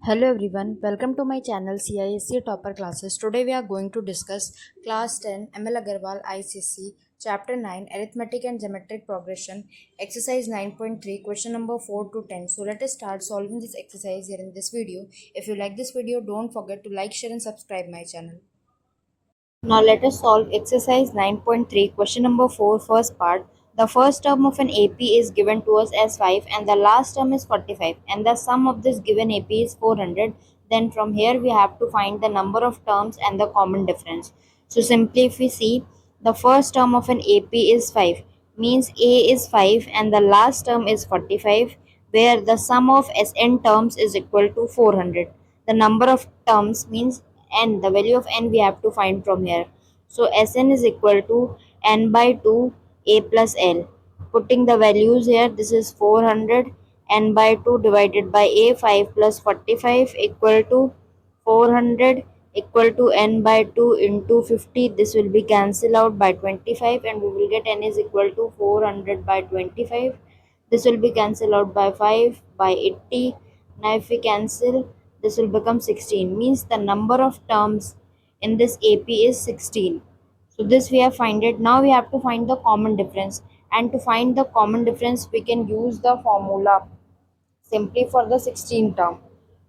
Hello everyone, welcome to my channel CISE Topper Classes. Today we are going to discuss Class 10 M.L.aggarwal ICSE chapter-9 Arithmetic and Geometric Progression exercise 9.3 question number 4 to 10. So let us start solving this exercise here in this video. If you like this video, don't forget to like, share and subscribe my channel. Now let us solve exercise 9.3 question number 4 first part. The first term of an AP is given to us as 5 and the last term is 45 and the sum of this given AP is 400. Then from here we have to find the number of terms and the common difference. So simply if we see the first term of an AP is 5 means A is 5 and the last term is 45 where the sum of Sn terms is equal to 400. The number of terms means n, the value of n we have to find from here. So Sn is equal to n by 2 a plus l. Putting the values here, this is 400, n by 2 divided by a, 5 plus 45 equal to 400 equal to n by 2 into 50. This will be cancelled out by 25 and we will get n is equal to 400 by 25. This will be cancelled out by 5 by 80. Now if we cancel, this will become 16. Means the number of terms in this AP is 16. So this we have find it. Now we have to find the common difference. And to find the common difference, we can use the formula simply for the 16 term.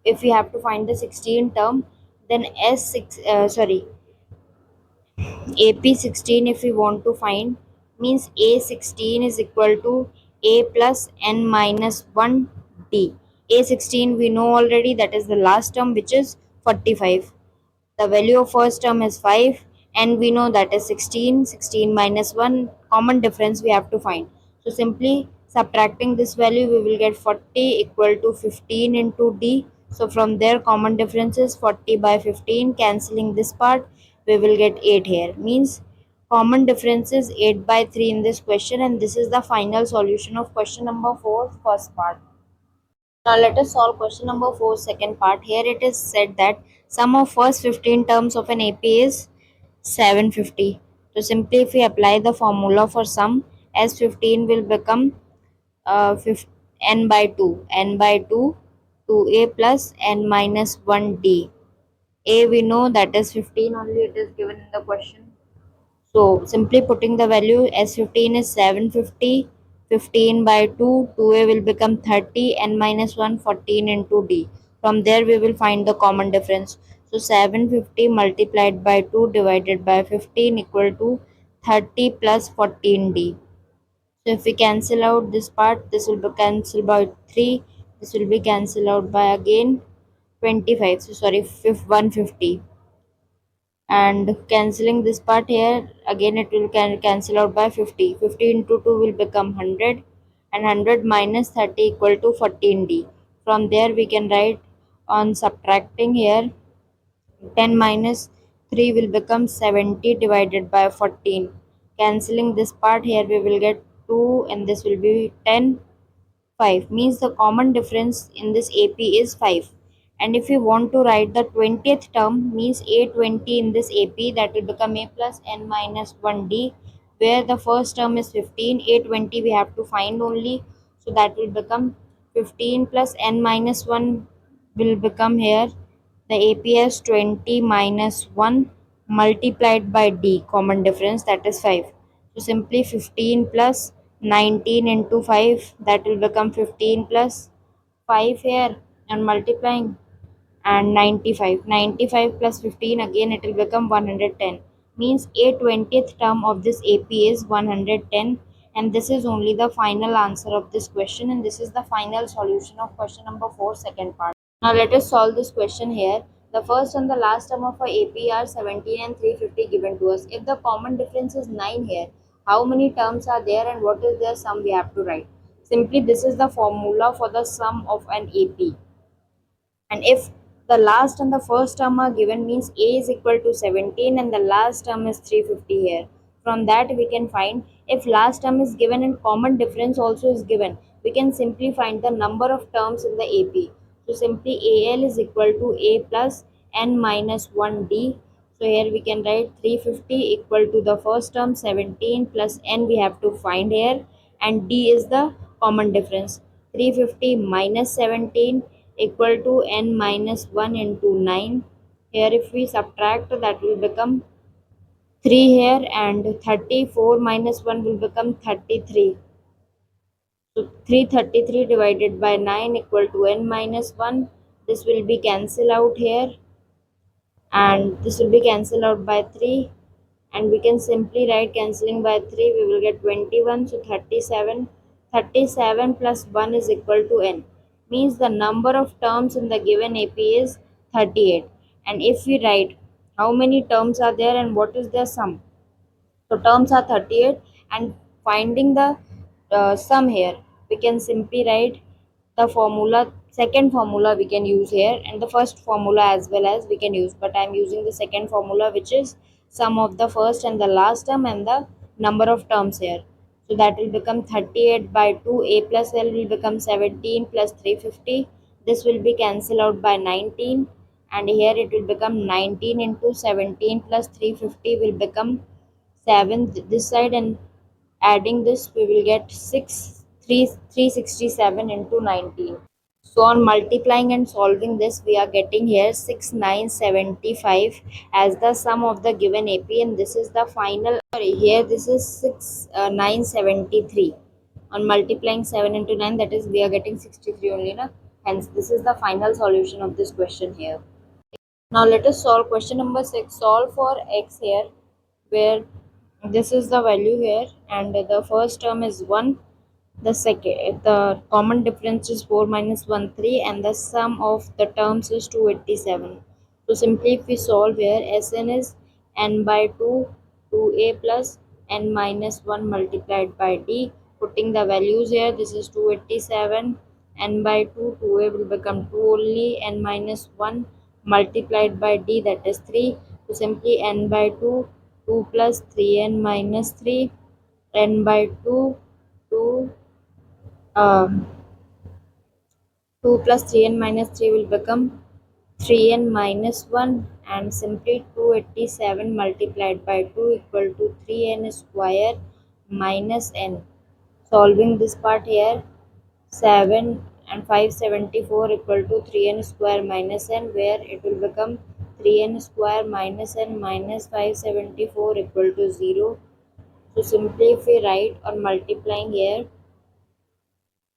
If we have to find the 16 term, then AP16 if we want to find means A16 is equal to A plus n minus 1 D. A16 we know already, that is the last term, which is 45. The value of first term is 5 and we know that is 16. 16 minus 1, common difference we have to find. So simply subtracting this value we will get 40 equal to 15 into D. So from there common difference is 40 by 15. Cancelling this part we will get 8 here. Means common difference is 8 by 3 in this question, and this is the final solution of question number 4 first part. Now let us solve question number 4 second part. Here it is said that sum of first 15 terms of an AP is 750. So simply if we apply the formula for sum, as 15 will become n by 2. N by 2 2a plus n minus 1d. A we know that is 15 only, it is given in the question. So simply putting the value as 15 is 750, 15 by 2, 2a will become 30 and minus 1 14 into d. From there we will find the common difference. So 750 multiplied by 2 divided by 15 equal to 30 plus 14d. So if we cancel out this part, this will be cancelled by 3, this will be cancelled out by again 25. So sorry, 150, and cancelling this part here again it will cancel out by 50. 50 into 2 will become 100 and 100 minus 30 equal to 14d. From there we can write on subtracting here 10 minus 3 will become 70 divided by 14. Cancelling this part here we will get 2 and this will be 10. 5 means the common difference in this AP is 5. And if we want to write the 20th term means A20 in this AP, that will become A plus n minus 1D, where the first term is 15. A20 we have to find only, so that will become 15 plus n minus 1 will become here the APS 20 minus 1 multiplied by D, common difference, that is 5. So simply 15 plus 19 into 5, that will become 15 plus 5 here and multiplying, and 95. 95 plus 15 again it will become 110. Means a 20th term of this AP is 110, and this is only the final answer of this question, and this is the final solution of question number 4 second part. Now let us solve this question here. The first and the last term of our AP are 17 and 350 given to us. If the common difference is 9 here, how many terms are there and what is their sum we have to write. Simply this is the formula for the sum of an AP. And if the last and the first term are given means a is equal to 17 and the last term is 350 here. From that we can find if last term is given and common difference also is given, we can simply find the number of terms in the AP. So simply AL is equal to A plus n minus 1D. So here we can write 350 equal to the first term 17 plus n we have to find here, and D is the common difference. 350 minus 17 equal to n minus 1 into 9. Here if we subtract, that will become 3 here, and 34 minus 1 will become 33. So 333 divided by 9 equal to n minus 1. This will be cancelled out here, and this will be cancelled out by 3, and we can simply write cancelling by 3, we will get 21. So 37 plus 1 is equal to n, means the number of terms in the given AP is 38. And if we write how many terms are there and what is their sum, so terms are 38, and finding the sum here, we can simply write the formula, second formula we can use here, and the first formula as well as we can use. But I am using the second formula, which is sum of the first and the last term and the number of terms here. So that will become 38 by 2, a plus l will become 17 plus 350. This will be cancelled out by 19, and here it will become 19 into 17 plus 350 will become 7 this side, and adding this we will get 367 into 19. So on multiplying and solving this, we are getting here 6975 as the sum of the given AP, and this is the final. Sorry, here this is 6973. On multiplying 7 into 9, that is we are getting 63 only, na? Hence this is the final solution of this question here. Now let us solve question number 6. Solve for x here, where this is the value here, and the first term is 1. The common difference is 4 minus 1, 3, and the sum of the terms is 287. So simply if we solve here, Sn is n by 2, 2a plus n minus 1 multiplied by d. Putting the values here, this is 287, n by 2, 2a will become 2 only, n minus 1 multiplied by d, that is 3. So simply n by 2, 2 plus 3n minus 3, n by 2, 2 um, 2 plus 3n minus 3 will become 3n minus 1, and simply 287 multiplied by 2 equal to 3n square minus n. Solving this part here, 7 and 574 equal to 3n square minus n, where it will become 3n square minus n minus 574 equal to 0. So simply if we write on multiplying here,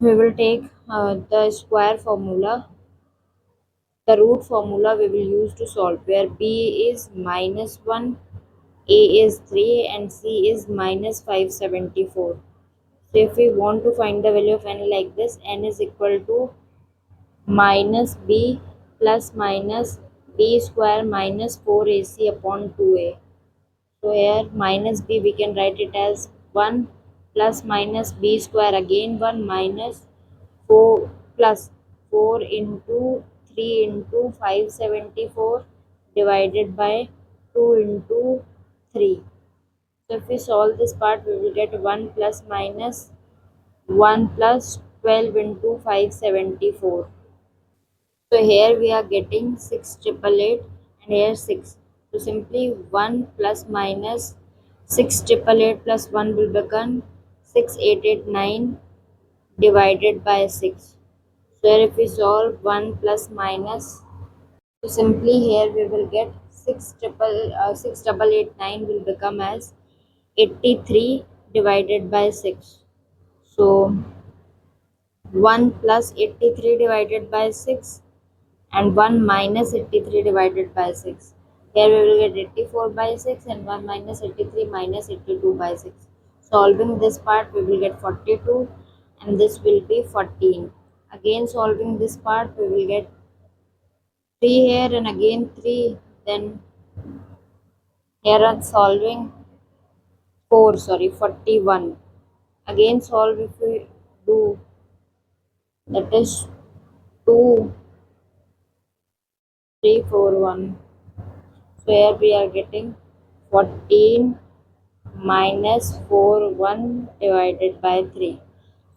we will take the square formula, the root formula we will use to solve, where b is minus 1, a is 3, and c is minus 574. So if we want to find the value of n like this, n is equal to minus b plus minus b square minus 4ac upon 2a. So here minus b, we can write it as 1 plus minus b square, again 1 minus 4 plus 4 into 3 into 574 divided by 2 into 3. So if we solve this part, we will get 1 plus minus 1 plus 12 into 574. So here we are getting 6888, and here 6. So simply 1 plus minus 6888 plus 1 will become 6889 divided by 6. So here if we solve 1 plus minus, so simply here we will get 6889 will become as 83 divided by 6. So 1 plus 83 divided by 6 and 1 minus 83 divided by 6. Here we will get 84 by 6, and 1 minus 83 minus 82 by 6. Solving this part, we will get 42, and this will be 14. Again solving this part, we will get 3 here and again 3. Then here on solving 41. Again solve if we do, that is 2, 3, 4, 1. So here we are getting 14 minus 4, 1 divided by 3.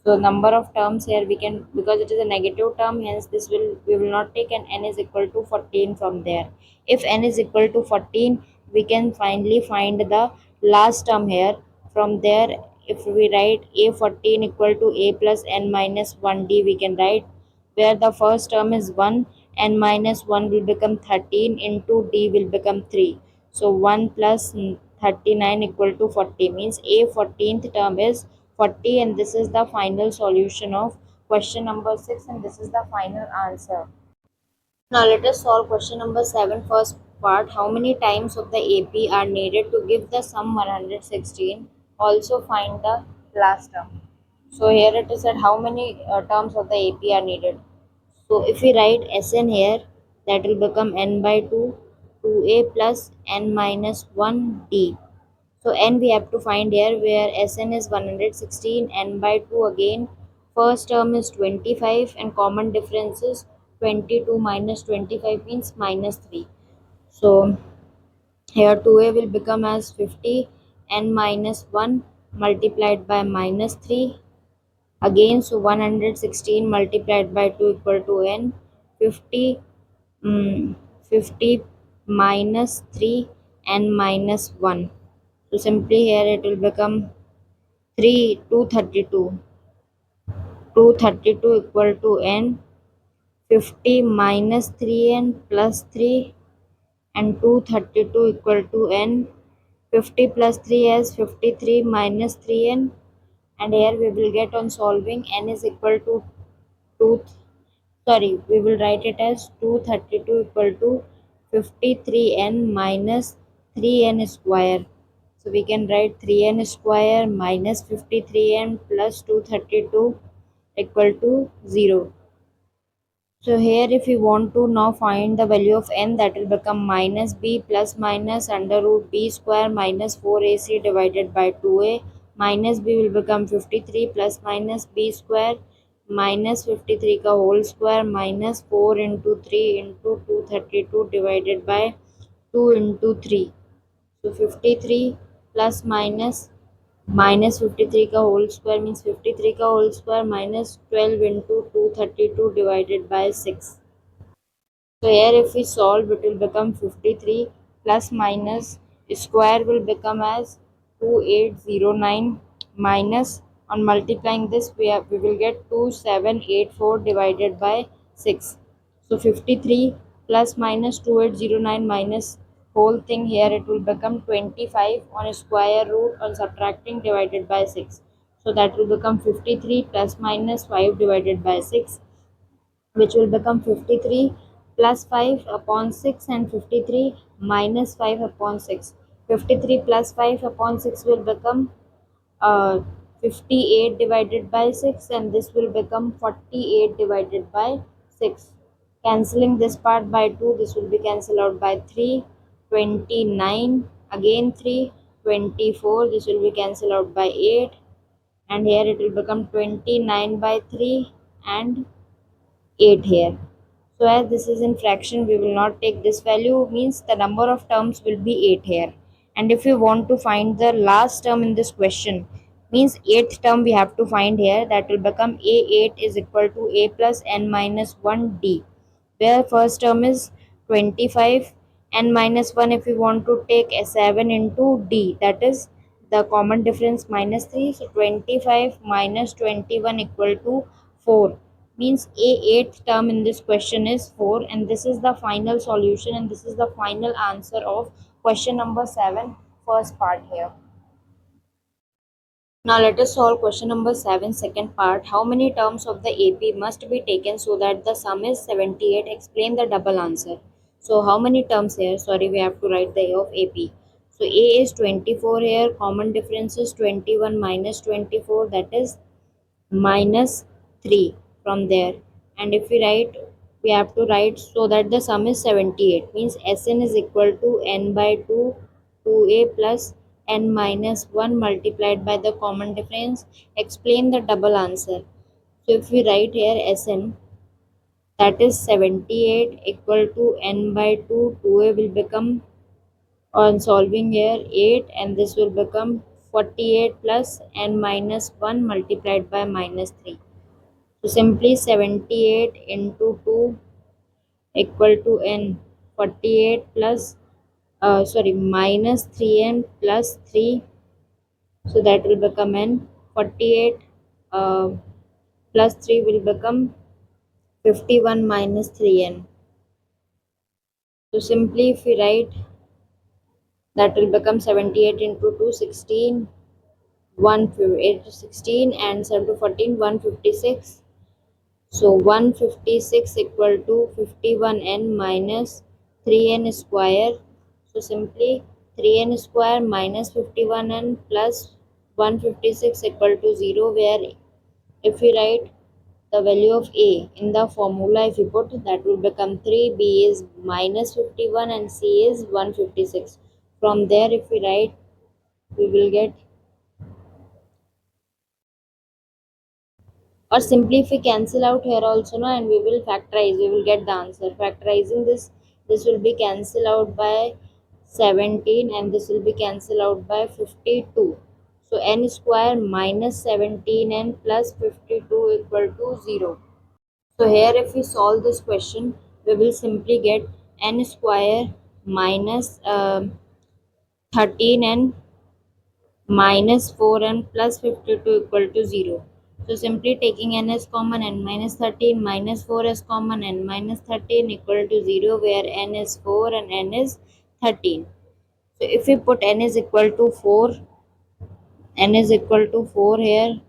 So number of terms here we can, because it is a negative term, hence this will, we will not take, an n is equal to 14 from there. If n is equal to 14, we can finally find the last term here. From there, if we write a 14 equal to a plus n minus 1d, we can write where the first term is 1, n minus 1 will become 13 into d will become 3. So 1 plus 39 equal to 40 means a 14th term is 40, and this is the final solution of question number 6, and this is the final answer. Now let us solve question number 7 first part. How many times of the AP are needed to give the sum 116? Also find the last term. So here it is said how many terms of the AP are needed. So if we write Sn here, that will become n by 2, 2a plus n minus 1d. So n we have to find here, where Sn is 116, n by 2 again. First term is 25 and common difference is 22 minus 25 means minus 3. So here 2a will become as 50, n minus 1 multiplied by minus 3. Again, so 116 multiplied by 2 equal to n. 50, 50 minus 3 n minus 1. So simply here it will become 3 232. 232 equal to n. 50 minus 3n plus 3 and 232 equal to n. 50 plus 3 as 53 minus 3n, and here we will get on solving n is equal to 2, sorry, we will write it as 232 equal to 53n minus 3n square. So we can write 3n square minus 53n plus 232 equal to 0. So here if we want to now find the value of n, that will become minus b plus minus under root b square minus 4ac divided by 2a. Minus b will become 53 plus minus b square minus 53 का whole square minus 4 into 3 into 232 divided by 2 into 3. So 53 plus minus minus 53 का whole square means 53 का whole square minus 12 into 232 divided by 6. So here if we solve, it will become 53 plus minus square will become as 2809 minus, on multiplying this we will get 2784 divided by 6. So 53 plus minus 2809 minus whole thing, here it will become 25 on square root on subtracting divided by 6. So that will become 53 plus minus 5 divided by 6, which will become 53 plus 5 upon 6 and 53 minus 5 upon 6. 53 plus 5 upon 6 will become 58 divided by 6, and this will become 48 divided by 6. Cancelling this part by 2, this will be cancelled out by 3. 29 again 3. 24, this will be cancelled out by 8, and here it will become 29 by 3 and 8 here. So as this is in fraction, we will not take this value, means the number of terms will be 8 here. And if we want to find the last term in this question, means 8th term we have to find here, that will become a8 is equal to a plus n minus 1d, where first term is 25, n minus 1 if we want to take a 7 into d, that is the common difference minus 3. So 25 minus 21 equal to 4, means a eighth term in this question is 4, and this is the final solution, and this is the final answer of question number 7 first part here. Now let us solve question number 7 second part. How many terms of the AP must be taken so that the sum is 78? Explain the double answer. So how many terms here? Sorry, we have to write the A of AP. So A is 24 here. Common difference is 21 minus 24, that is minus 3 from there. And if we write, we have to write so that the sum is 78, means Sn is equal to n by 2 2a plus n minus 1 multiplied by the common difference. Explain the double answer. So if we write here Sn, that is 78 equal to n by 2 2a will become, on solving here, 8, and this will become 48 plus n minus 1 multiplied by minus 3. So simply 78 into 2 equal to n. 48 plus minus 3n plus 3, so that will become n. 48 uh, plus 3 will become 51 minus 3n. So simply if we write, that will become 78 into 2, 16, 8 to 16, and 7 to 14, 156. So 156 equal to 51n minus 3n square. So simply 3n square minus 51n plus 156 equal to 0, where if we write the value of a in the formula, if you put, that will become 3, b is minus 51, and c is 156. From there if we write, we will get, or simply if we cancel out here also, no, and we will factorize, we will get the answer. Factorizing this will be cancelled out by 17, and this will be cancelled out by 52. So n square minus 17 and plus 52 equal to 0. So here if we solve this question, we will simply get n square minus 13 and minus 4 and plus 52 equal to 0. So simply taking n as common, n minus 13 minus 4 as common, n minus 13 equal to 0, where n is 4 and n is 13. So if we put n is equal to 4, n is equal to 4 here,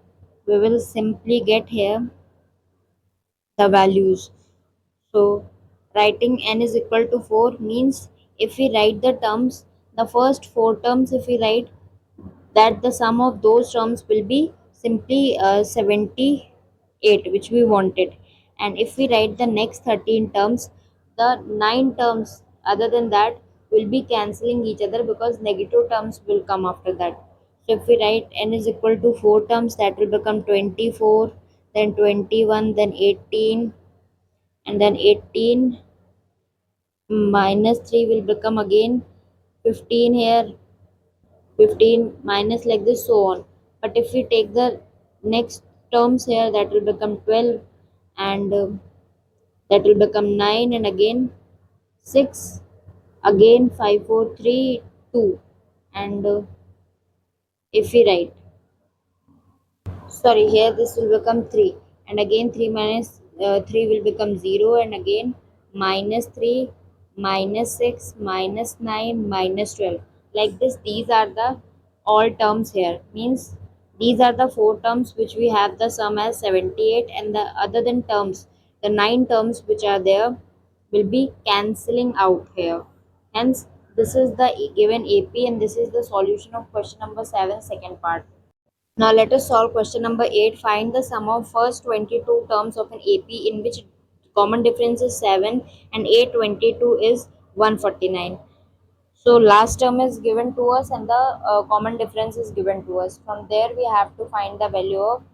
we will simply get here the values. So writing n is equal to 4 means, if we write the terms, the first 4 terms, if we write, that the sum of those terms will be simply 78, which we wanted. And if we write the next 13 terms, the 9 terms other than that will be cancelling each other, because negative terms will come after that. So if we write n is equal to 4 terms, that will become 24, then 21, then 18, and then 18 minus 3 will become again 15 here, 15 minus, like this, so on. But if we take the next terms here, that will become 12, and that will become 9, and again 6, again 5, 4, 3, 2, and if we write, sorry, here this will become 3, and again 3 minus 3 will become 0, and again minus 3, minus 6, minus 9, minus 12, like this. These are the all terms here, means these are the 4 terms which we have the sum as 78, and the other than terms, the 9 terms which are there will be cancelling out here. Hence this is the given AP, and this is the solution of question number 7, second part. Now let us solve question number 8. Find the sum of first 22 terms of an AP in which common difference is 7 and A22 is 149. So last term is given to us, and the common difference is given to us. From there we have to find the value of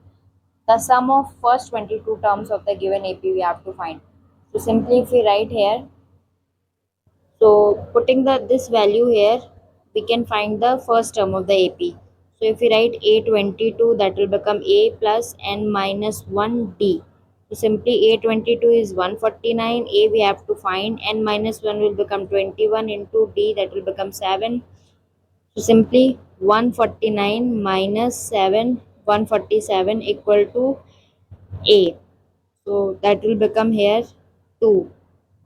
the sum of first 22 terms of the given AP we have to find. So simply if we write here, so putting the this value here, we can find the first term of the AP. So if we write A22, that will become A plus n minus 1D. So simply A22 is 149, A we have to find, n minus 1 will become 21 into D, that will become 7. So simply 149 minus 7, 147 equal to A. So that will become here 2.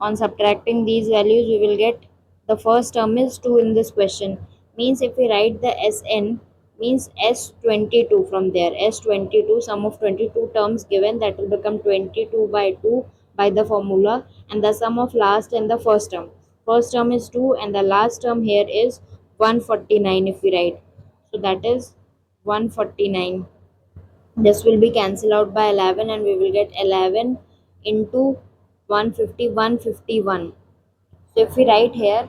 On subtracting these values, we will get the first term is 2 in this question. Means if we write the Sn, means S22 from there. S22, sum of 22 terms given, that will become 22 by 2 by the formula, and the sum of last and the first term. First term is 2 and the last term here is 149 if we write. So that is 149. This will be cancelled out by 11, and we will get 11 into 150, 151. So if we write here,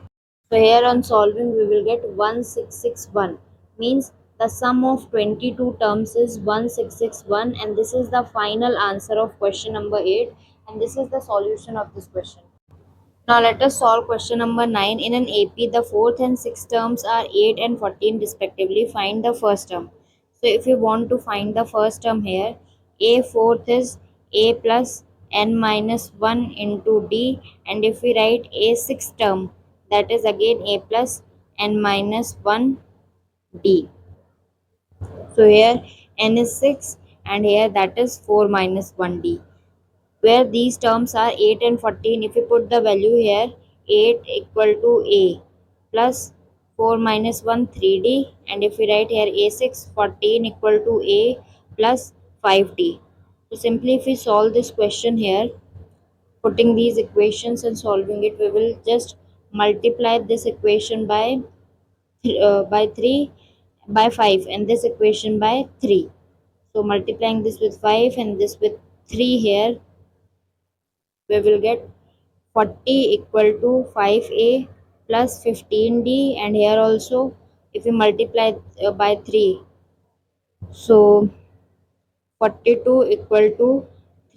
so here on solving we will get 1661, means the sum of 22 terms is 1661, and this is the final answer of question number 8, and this is the solution of this question. Now let us solve question number 9. In an AP, the fourth and sixth terms are 8 and 14 respectively. Find the first term. So if you want to find the first term here, A fourth is A plus n minus 1 into D, and if we write A sixth term, that is again A plus n minus 1 D. So here n is 6, and here that is 4 minus 1 D. where these terms are 8 and 14. If we put the value here, 8 equal to a plus 4 minus 1 3d, and if we write here a6, 14 equal to a plus 5d. So simply if we solve this question here, putting these equations and solving it, we will just multiply this equation by 3 by 5 and this equation by 3. So multiplying this with 5 and this with 3 here, we will get 40 equal to 5a plus 15d, and here also if we multiply by 3, so 42 equal to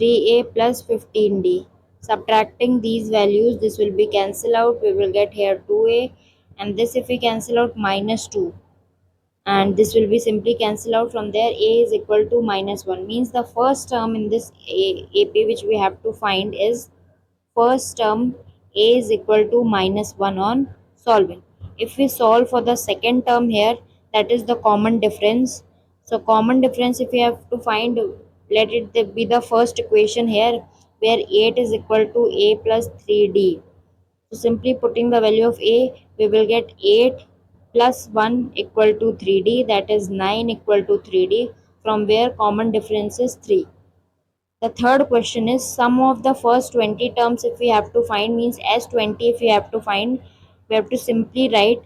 3a plus 15d. Subtracting these values, this will be cancel out, we will get here 2a, and this if we cancel out minus 2, and this will be simply cancel out from there. A is equal to minus 1, means the first term in this AP which we have to find is first term. A is equal to minus 1 on solving. If we solve for the second term here, that is the common difference. So common difference if we have to find, let it be the first equation here, where 8 is equal to a plus 3d. So simply putting the value of a, we will get 8 plus 1 equal to 3d, that is 9 equal to 3d, from where common difference is 3. The third question is sum of the first 20 terms if we have to find, means as 20 if we have to find, we have to simply write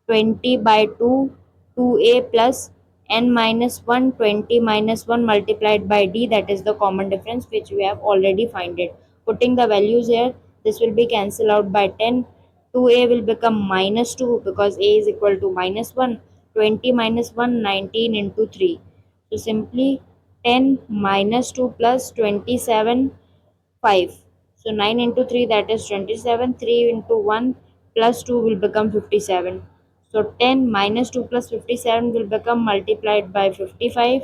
20 by 2, 2a plus n minus 1, 20 minus 1 multiplied by d, that is the common difference which we have already find it. Putting the values here, this will be cancelled out by 10. 2a will become minus 2 because a is equal to minus 1. 20 minus 1, 19 into 3. So simply 10 minus 2 plus 27, 5. So 9 into 3, that is 27. 3 into 1 plus 2 will become 57. So 10 minus 2 plus 57 will become multiplied by 55,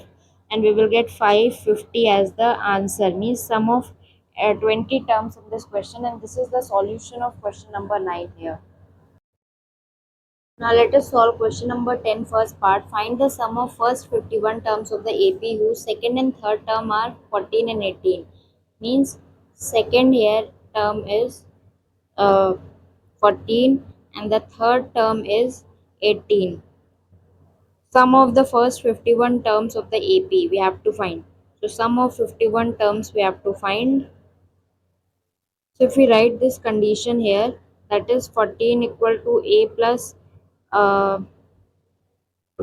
and we will get 550 as the answer, means sum of 20 terms in this question, and this is the solution of question number 9 here. Now let us solve question number 10 first part. Find the sum of first 51 terms of the AP whose second and third term are 14 and 18. Means second here term is uh, 14 and the third term is 18. Sum of the first 51 terms of the AP we have to find. So sum of 51 terms we have to find. So if we write this condition here, that is 14 equal to A plus uh,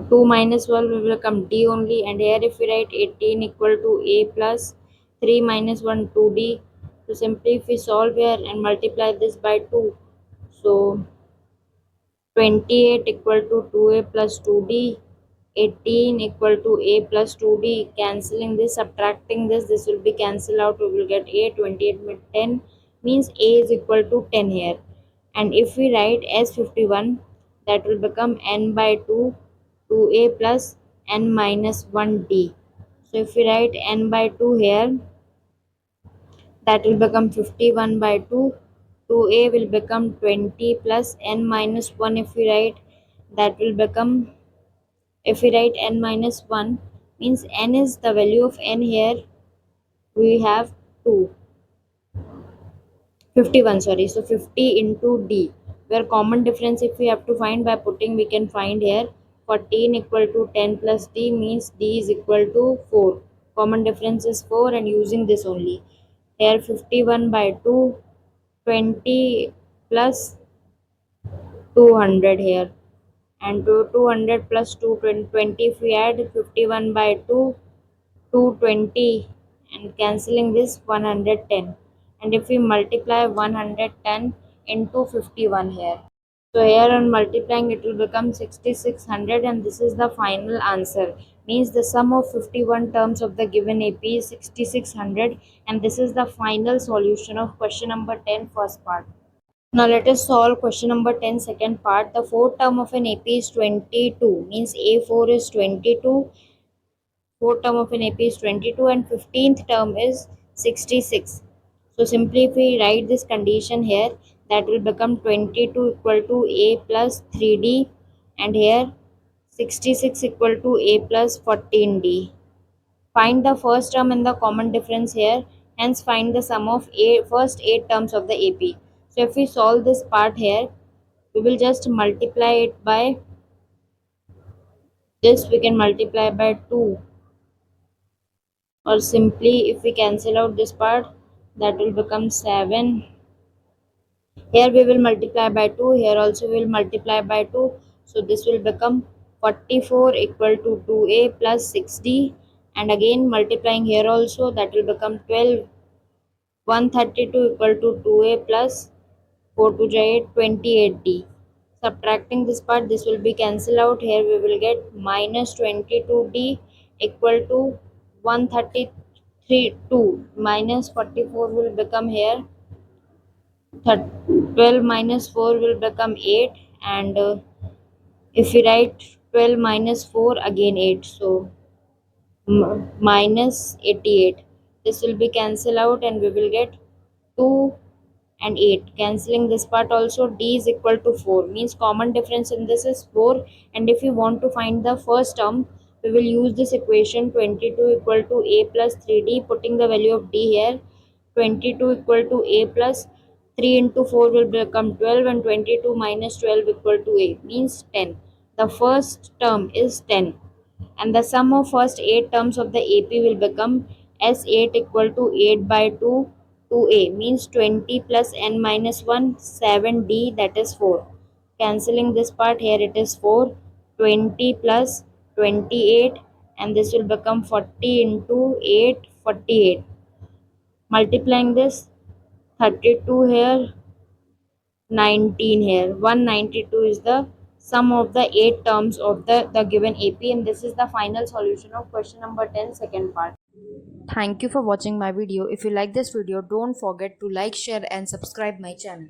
2 minus 12 will become d only, and here if we write 18 equal to a plus 3 minus 1 2d. So simply if we solve here and multiply this by 2, so 28 equal to 2a plus 2d, 18 equal to a plus 2d. Cancelling this, subtracting this will be cancelled out, we will get a. 28 with 10 means a is equal to 10 here, and if we write as 51, that will become n by 2, 2a plus n minus 1d. So if we write n by 2 here, that will become 51 by 2. 2a will become 20 plus n minus 1. If we write, that will become, if we write n minus 1, means n is the value of n here, we have 2, 51, sorry. So 50 into d, where common difference if we have to find by putting, we can find here 14 equal to 10 plus d, means d is equal to 4. Common difference is 4, and using this only here 51 by 2, 20 plus 200 here, and 200 plus 220, if we add 51 by 2, 220, and cancelling this 110, and if we multiply 110 into 51 here, so here on multiplying it will become 6600, and this is the final answer, means the sum of 51 terms of the given AP is 6600, and this is the final solution of question number 10 first part. Now let us solve question number 10 second part. The fourth term of an AP is 22, means A4 is 22, fourth term of an AP is 22, and 15th term is 66. So simply if we write this condition here, that will become 22 equal to A plus 3D, and here 66 equal to A plus 14D. Find the first term and the common difference here. Hence find the sum of first 8 terms of the AP. So if we solve this part here, we will just multiply it by this. We can multiply by 2, or simply if we cancel out this part, that will become 7. Here we will multiply by 2, here also we will multiply by 2. So this will become 44 equal to 2a plus 6d, and again multiplying here also, that will become 12. 132 equal to 2a plus 4 to 8, 28d. Subtracting this part, this will be cancelled out. Here we will get minus 22d equal to 133 2 minus 44 will become here 12 minus 4 will become 8, and if we write 12 minus 4 again 8, so minus 88. This will be cancelled out and we will get 2 and 8. Cancelling this part also, d is equal to 4, means common difference in this is 4. And if we want to find the first term, we will use this equation 22 equal to a plus 3d, putting the value of d here. 22 equal to a plus 3 into 4 will become 12, and 22 minus 12 equal to a, means 10. The first term is 10, and the sum of first 8 terms of the AP will become S8 equal to 8 by 2 2a, means 20 plus n minus 1 7d, that is 4. Cancelling this part, here it is 4. 20 plus 28, and this will become 40 into 8 48. Multiplying this, 32 here, 19 here, 192 is the sum of the 8 terms of the given AP, and this is the final solution of question number 10, second part. Thank you for watching my video. If you like this video, don't forget to like, share and subscribe my channel.